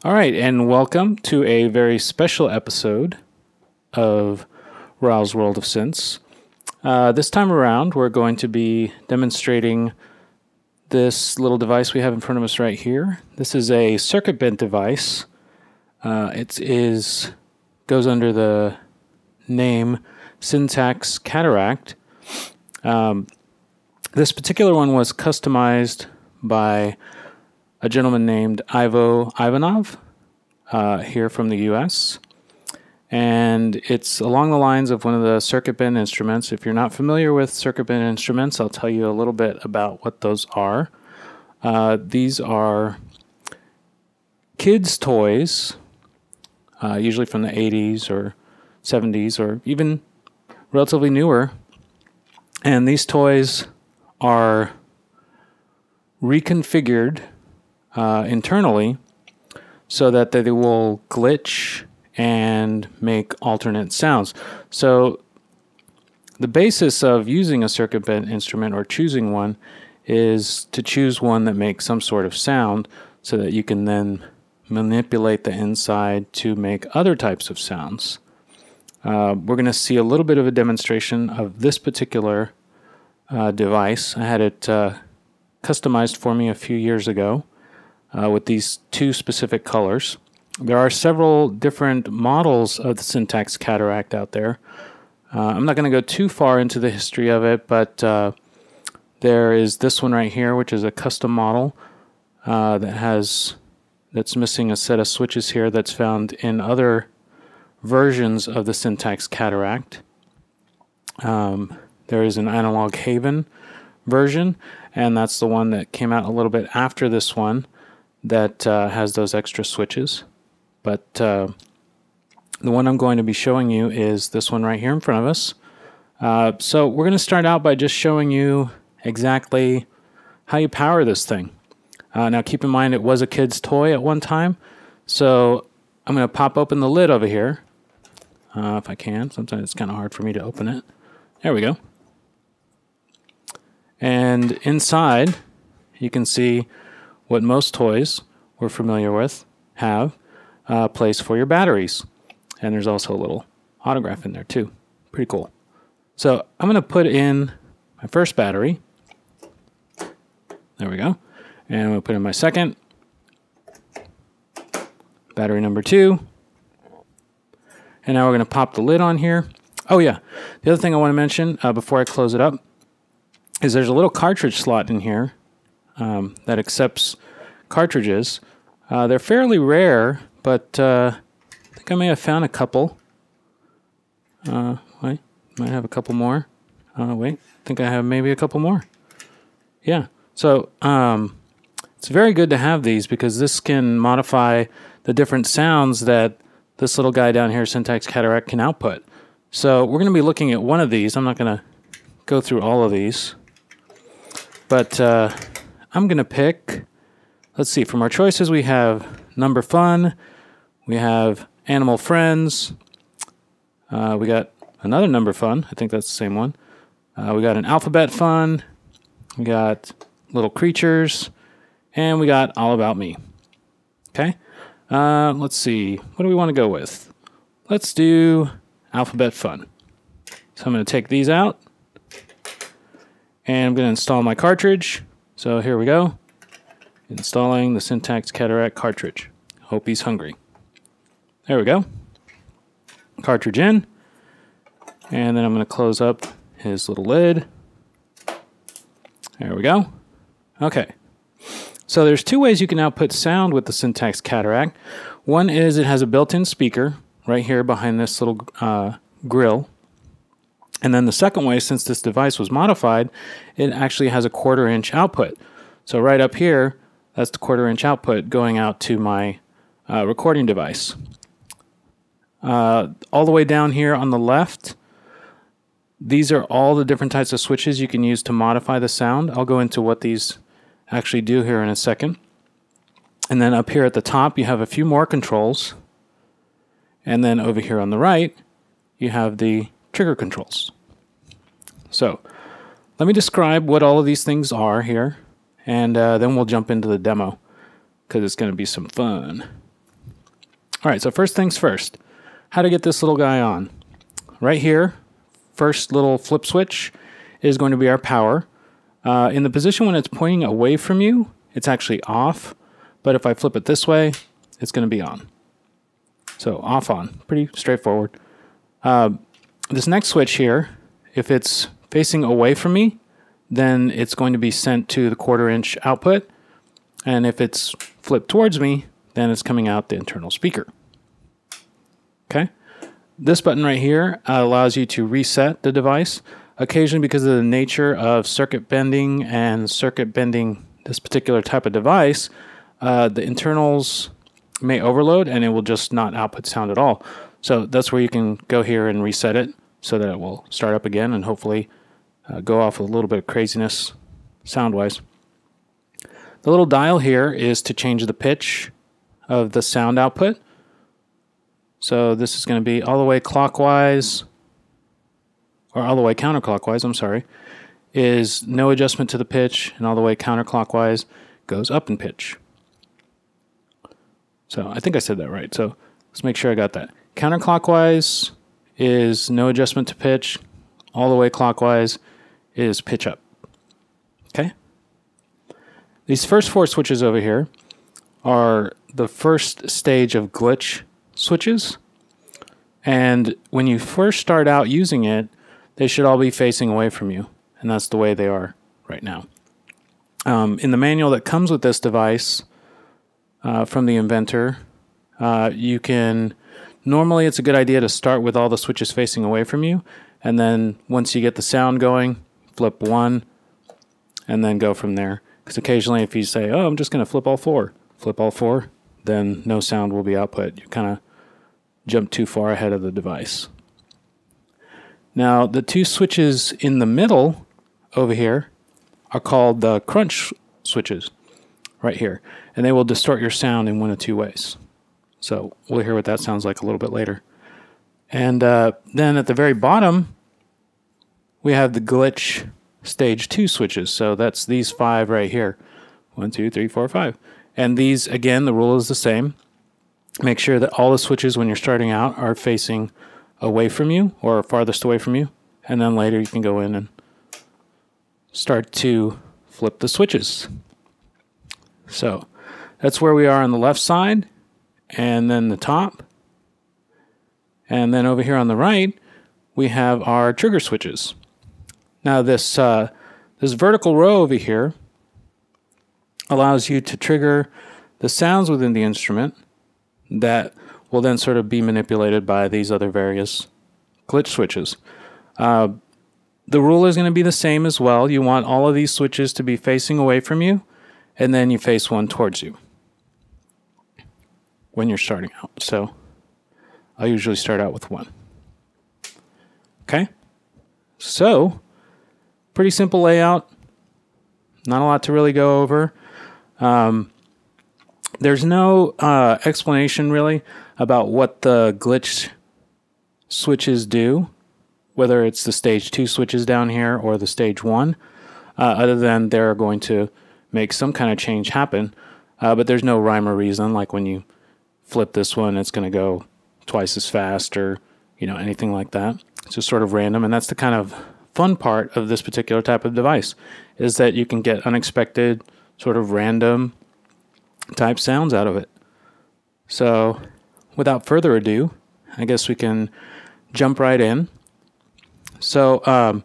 All right, and welcome to a very special episode of Raul's World of Synths. This time around, we're going to be demonstrating this little device we have in front of us right here. This is a circuit bent device. It goes under the name Synths Cataract. This particular one was customized by a gentleman named Ivo Ivanov here from the US. And it's along the lines of one of the circuit bend instruments. If you're not familiar with circuit bend instruments, I'll tell you a little bit about what those are. These are kids' toys, usually from the 80s or 70s or even relatively newer. And these toys are reconfigured internally so that they will glitch and make alternate sounds. So the basis of using a circuit bent instrument or choosing one is to choose one that makes some sort of sound so that you can then manipulate the inside to make other types of sounds. We're going to see a little bit of a demonstration of this particular device. I had it customized for me a few years ago with these two specific colors. There are several different models of the Synths Cataract out there. I'm not going to go too far into the history of it, but there is this one right here, which is a custom model that's missing a set of switches here that's found in other versions of the Synths Cataract. There is an Analog Haven version, and that's the one that came out a little bit after this one that has those extra switches. But the one I'm going to be showing you is this one right here in front of us. So we're going to start out by just showing you exactly how you power this thing. Now keep in mind it was a kid's toy at one time, so I'm going to pop open the lid over here if I can. Sometimes it's kind of hard for me to open it. There we go. And inside you can see what most toys we're familiar with have, a place for your batteries. And there's also a little autograph in there too. Pretty cool. So I'm going to put in my first battery. There we go. And I'm going to put in my second. Battery number 2. And now we're going to pop the lid on here. Oh yeah, the other thing I want to mention before I close it up is there's a little cartridge slot in here that accepts cartridges. They're fairly rare, but I think I may have found a couple. Wait, might have a couple more. Wait, I think I have maybe a couple more. Yeah, so it's very good to have these because this can modify the different sounds that this little guy down here, Synths Cataract, can output. So we're going to be looking at one of these. I'm not going to go through all of these, but I'm going to pick, let's see, from our choices we have Number Fun, we have Animal Friends, we got another Number Fun, I think that's the same one, we got an Alphabet Fun, we got Little Creatures, and we got All About Me. Okay, let's see, what do we want to go with? Let's do Alphabet Fun. So I'm going to take these out, and I'm going to install my cartridge. So here we go. Installing the Synths Cataract cartridge. Hope he's hungry. There we go. Cartridge in. And then I'm going to close up his little lid. There we go. Okay. So there's two ways you can output sound with the Synths Cataract. One is it has a built-in speaker right here behind this little grill. And then the second way, since this device was modified, it actually has a 1/4 inch output. So right up here, that's the 1/4 inch output going out to my recording device. All the way down here on the left, these are all the different types of switches you can use to modify the sound. I'll go into what these actually do here in a second. And then up here at the top, you have a few more controls. And then over here on the right, you have the trigger controls. So let me describe what all of these things are here, and then we'll jump into the demo because it's going to be some fun. All right, so first things first, how to get this little guy on. Right here, first little flip switch is going to be our power. In the position when it's pointing away from you, it's actually off, but if I flip it this way, it's going to be on. So off, on, pretty straightforward. This next switch here, if it's facing away from me, then it's going to be sent to the 1/4 inch output. And if it's flipped towards me, then it's coming out the internal speaker. Okay. This button right here allows you to reset the device. Occasionally, because of the nature of circuit bending this particular type of device, the internals may overload and it will just not output sound at all. So that's where you can go here and reset it so that it will start up again and hopefully go off with a little bit of craziness sound-wise. The little dial here is to change the pitch of the sound output. So this is going to be all the way clockwise, or all the way counterclockwise, I'm sorry, is no adjustment to the pitch, and all the way counterclockwise goes up in pitch. So I think I said that right. So let's make sure I got that. Counterclockwise is no adjustment to pitch. All the way clockwise is pitch up. Okay? These first 4 switches over here are the first stage of glitch switches. And when you first start out using it, they should all be facing away from you. And that's the way they are right now. In the manual that comes with this device from the inventor, you can... Normally, it's a good idea to start with all the switches facing away from you, and then once you get the sound going, flip one, and then go from there. Because occasionally if you say, oh, I'm just going to flip all 4, then no sound will be output. You kind of jump too far ahead of the device. Now, the 2 switches in the middle over here are called the crunch switches, right here. And they will distort your sound in one of 2 ways. So we'll hear what that sounds like a little bit later. And then at the very bottom, we have the glitch stage 2 switches. So that's these 5 right here. 1, 2, 3, 4, 5. And these, again, the rule is the same. Make sure that all the switches when you're starting out are facing away from you or farthest away from you. And then later you can go in and start to flip the switches. So that's where we are on the left side. And then the top. And then over here on the right, we have our trigger switches. Now this vertical row over here allows you to trigger the sounds within the instrument that will then sort of be manipulated by these other various glitch switches. The rule is going to be the same as well. You want all of these switches to be facing away from you, and then you face one towards you when you're starting out. So I'll usually start out with 1. Okay? So, pretty simple layout. Not a lot to really go over. There's no explanation really about what the glitch switches do, whether it's the stage 2 switches down here or the stage 1, other than they're going to make some kind of change happen. But there's no rhyme or reason, like when you flip this one, it's going to go twice as fast or, anything like that. It's just sort of random, and that's the kind of fun part of this particular type of device, is that you can get unexpected, sort of random type sounds out of it. So, without further ado, I guess we can jump right in. So, I'm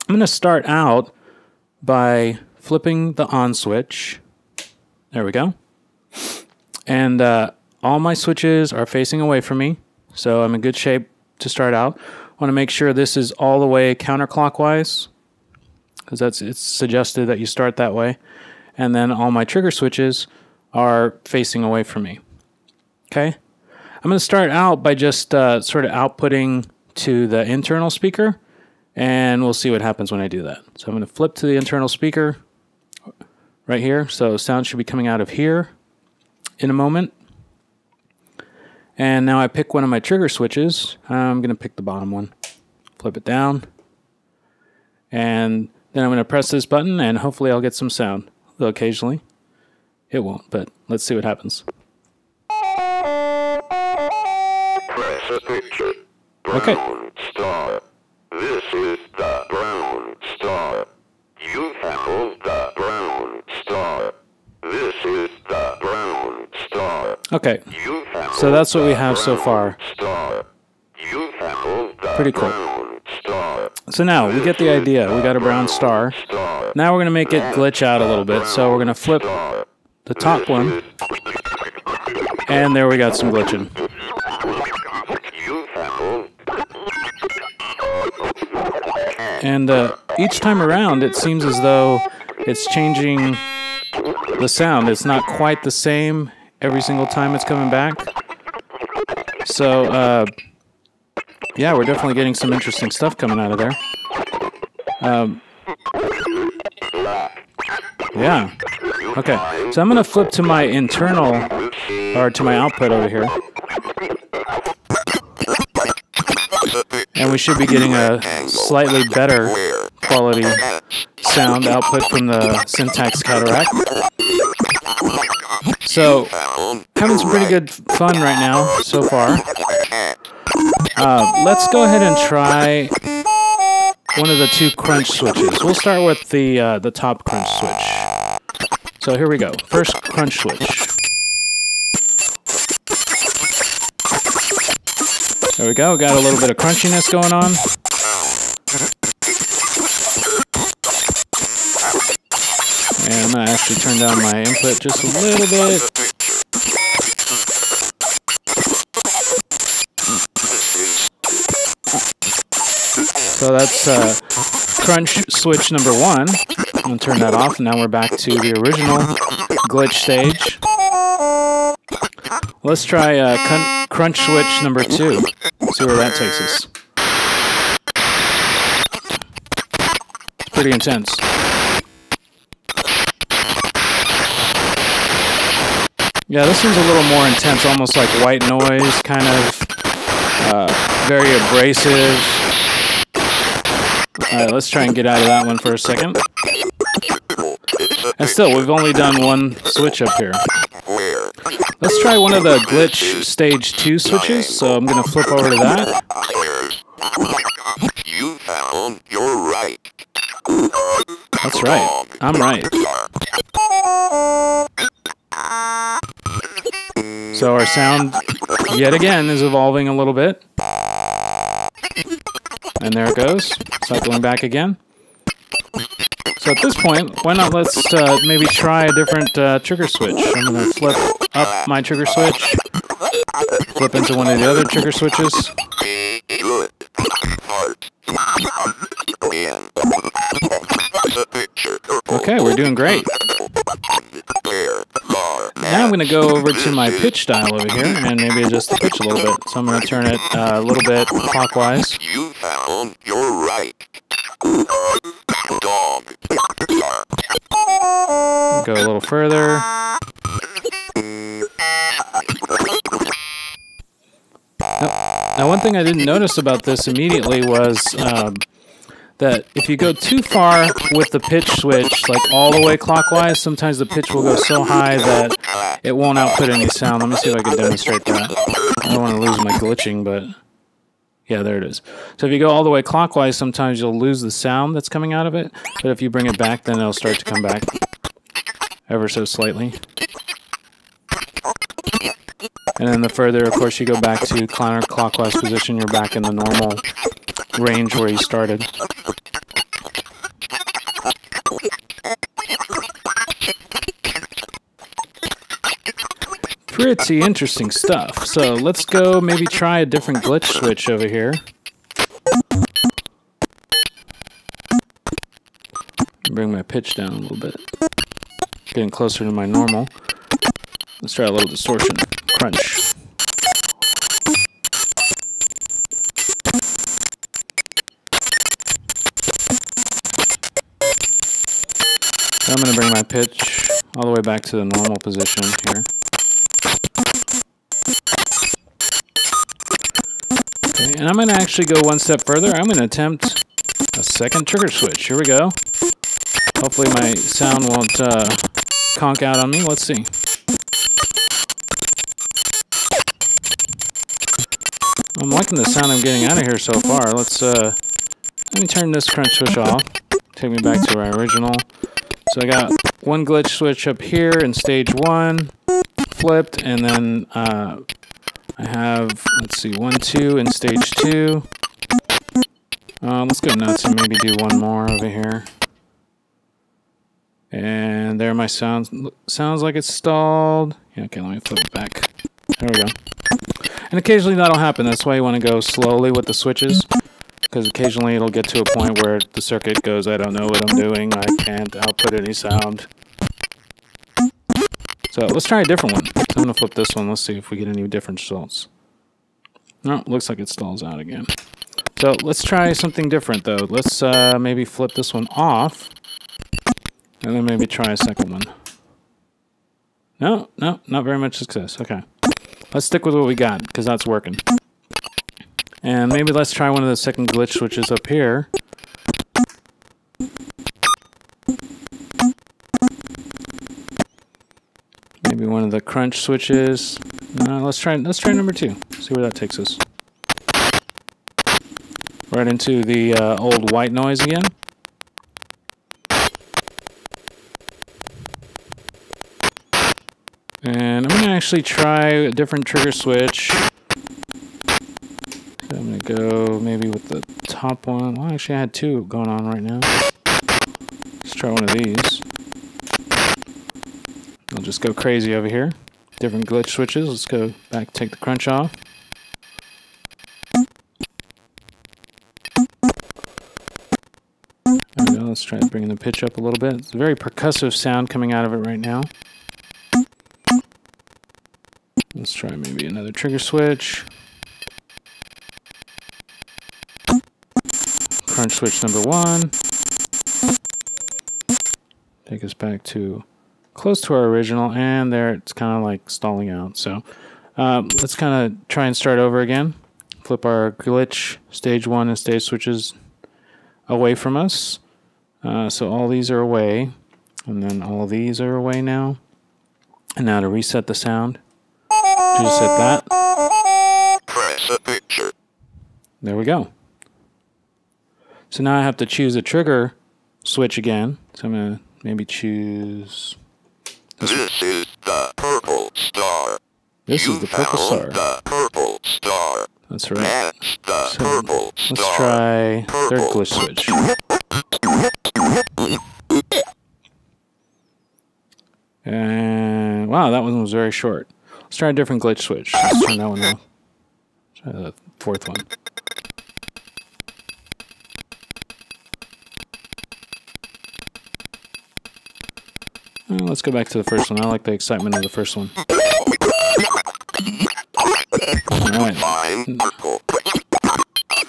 going to start out by flipping the on switch. There we go. And all my switches are facing away from me, so I'm in good shape to start out. I want to make sure this is all the way counterclockwise, because it's suggested that you start that way. And then all my trigger switches are facing away from me. Okay? I'm going to start out by just sort of outputting to the internal speaker, and we'll see what happens when I do that. So I'm going to flip to the internal speaker right here. So sound should be coming out of here in a moment. And now I pick one of my trigger switches. I'm going to pick the bottom one. Flip it down. And then I'm going to press this button, and hopefully I'll get some sound. Though occasionally it won't, but let's see what happens. Press a picture. Okay. Brown star. This is the brown star. You found the brown star. This is the brown star. Okay, You found so that's what we have the so far. brown star. You found the Pretty cool. brown star. So now we get the idea. We got a brown star. Star. Now we're going to make it glitch out a little bit. So we're going to flip Star. the top one. And there we got some glitching. You found. And each time around, it seems as though it's changing the sound. It's not quite the same every single time it's coming back. So, yeah, we're definitely getting some interesting stuff coming out of there. Yeah. Okay, so I'm going to flip to my internal, or to my output over here. And we should be getting a slightly better quality sound output from the Syntax Cataract. So, having some pretty good fun right now so far. Let's go ahead and try one of the two crunch switches. We'll start with the top crunch switch. So here we go. First crunch switch. There we go. Got a little bit of crunchiness going on. And I'm going to actually turn down my input just a little bit. So that's crunch switch number 1. I'm going to turn that off, and now we're back to the original glitch stage. Let's try crunch switch number 2. See where that takes us. It's pretty intense. Yeah, this one's a little more intense, almost like white noise, kind of very abrasive. Alright, let's try and get out of that one for a second. And still, we've only done one switch up here. Let's try one of the glitch stage 2 switches, so I'm going to flip over to that. You found you're right. That's right. I'm right. So our sound, yet again, is evolving a little bit. And there it goes, cycling back again. So at this point, why not let's maybe try a different trigger switch. I'm going to flip up my trigger switch, flip into one of the other trigger switches. Okay, we're doing great. Now I'm going to go over to my pitch dial over here and maybe adjust the pitch a little bit. So I'm going to turn it a little bit clockwise. You found you're right. Dog. Go a little further. Now one thing I didn't notice about this immediately was that if you go too far with the pitch switch, like all the way clockwise, sometimes the pitch will go so high that it won't output any sound. Let me see if I can demonstrate that. I don't want to lose my glitching, but yeah, there it is. So if you go all the way clockwise, sometimes you'll lose the sound that's coming out of it, but if you bring it back, then it'll start to come back ever so slightly. And then the further, of course, you go back to counterclockwise position, you're back in the normal range where you started. Pretty interesting stuff. So let's go maybe try a different glitch switch over here. Bring my pitch down a little bit. Getting closer to my normal. Let's try a little distortion. Crunch. So I'm going to bring my pitch all the way back to the normal position here. Okay, and I'm going to actually go one step further. I'm going to attempt a second trigger switch. Here we go. Hopefully my sound won't conk out on me. Let's see. I'm liking the sound I'm getting out of here so far. Let me turn this crunch switch off. Take me back to our original. So I got one glitch switch up here in stage 1, flipped, and then I have, let's see, 1, 2 in stage 2. Let's go nuts and maybe do one more over here. And there my sounds like it's stalled. Yeah, okay, let me flip it back. There we go. And occasionally that'll happen. That's why you want to go slowly with the switches. Because occasionally it'll get to a point where the circuit goes, I don't know what I'm doing. I can't output any sound. So let's try a different one. So I'm going to flip this one. Let's see if we get any different results. No, looks like it stalls out again. So let's try something different though. Let's maybe flip this one off. And then maybe try a second one. No, not very much success. Okay. Let's stick with what we got, because that's working. And maybe let's try one of the second glitch switches up here. Maybe one of the crunch switches. No, let's try number 2. See where that takes us. Right into the old white noise again. And I'm going to actually try a different trigger switch. So I'm going to go maybe with the top one. Well, actually I had 2 going on right now. Let's try one of these. I'll just go crazy over here. Different glitch switches. Let's go back, take the crunch off. There we go. Let's try bringing the pitch up a little bit. It's a very percussive sound coming out of it right now. Let's try maybe another trigger switch. Crunch switch number 1. Take us back to close to our original, and there it's kind of like stalling out. So let's kind of try and start over again. Flip our glitch stage 1 and stage switches away from us. So all these are away, and then all these are away now. And now to reset the sound. Just set that. Press a picture. There we go. So now I have to choose a trigger switch again. So I'm going to maybe choose... This is the purple star. This is the purple star. The purple star. That's right. That's the So purple star. let's try third glitch switch. And wow, that one was very short. Let's try a different glitch switch. Let's turn that one off. Try the fourth one. Let's go back to the first one. I like the excitement of the first one. Alright.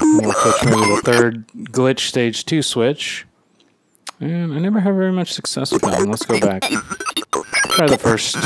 We'll switch maybe the third glitch stage 2 switch. And I never have very much success with that one. Let's go back. Try the first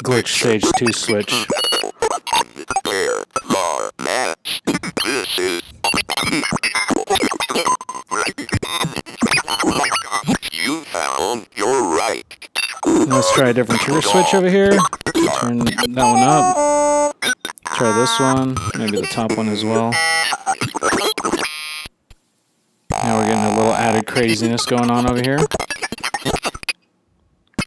glitch stage 2 switch. You found your right. Let's try a different trigger switch over here. Turn that one up. Try this one. Maybe the top one as well. Now we're getting a little added craziness going on over here.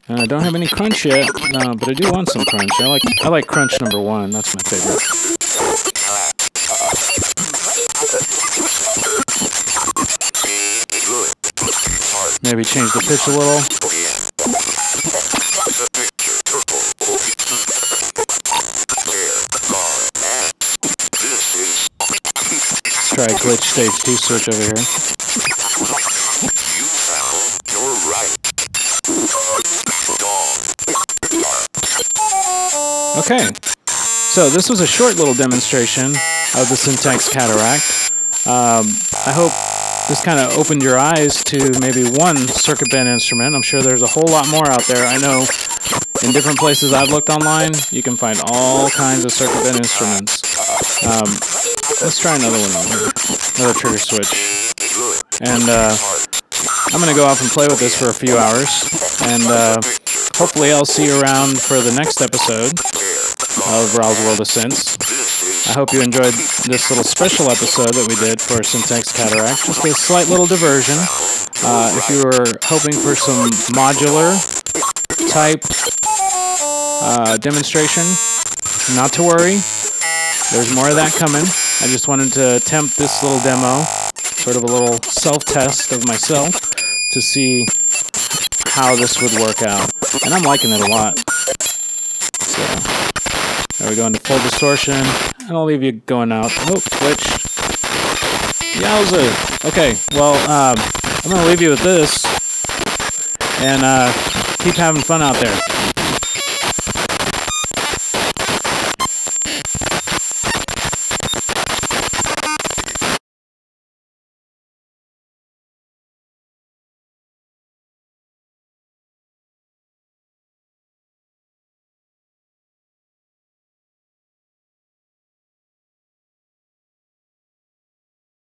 I don't have any crunch yet, but I do want some crunch. I like crunch number 1. That's my favorite. Maybe change the pitch a little. Let's try a glitch stage 2 switch over here. You found your right. Okay, so this was a short little demonstration of the Synths Cataract. I hope this kind of opened your eyes to maybe one circuit bend instrument. I'm sure there's a whole lot more out there. I know in different places I've looked online, you can find all kinds of circuit bend instruments. Let's try another one over here. Another trigger switch. And I'm going to go off and play with this for a few hours. And hopefully I'll see you around for the next episode of Raul's World of Synths. I hope you enjoyed this little special episode that we did for Synths Cataract. Just a slight little diversion. If you were hoping for some modular type demonstration, not to worry. There's more of that coming. I just wanted to attempt this little demo, sort of a little self-test of myself to see how this would work out. And I'm liking it a lot. So, there we go into full distortion. And I'll leave you going out. Oh, glitched. Yowza. Okay, well, I'm going to leave you with this. And keep having fun out there.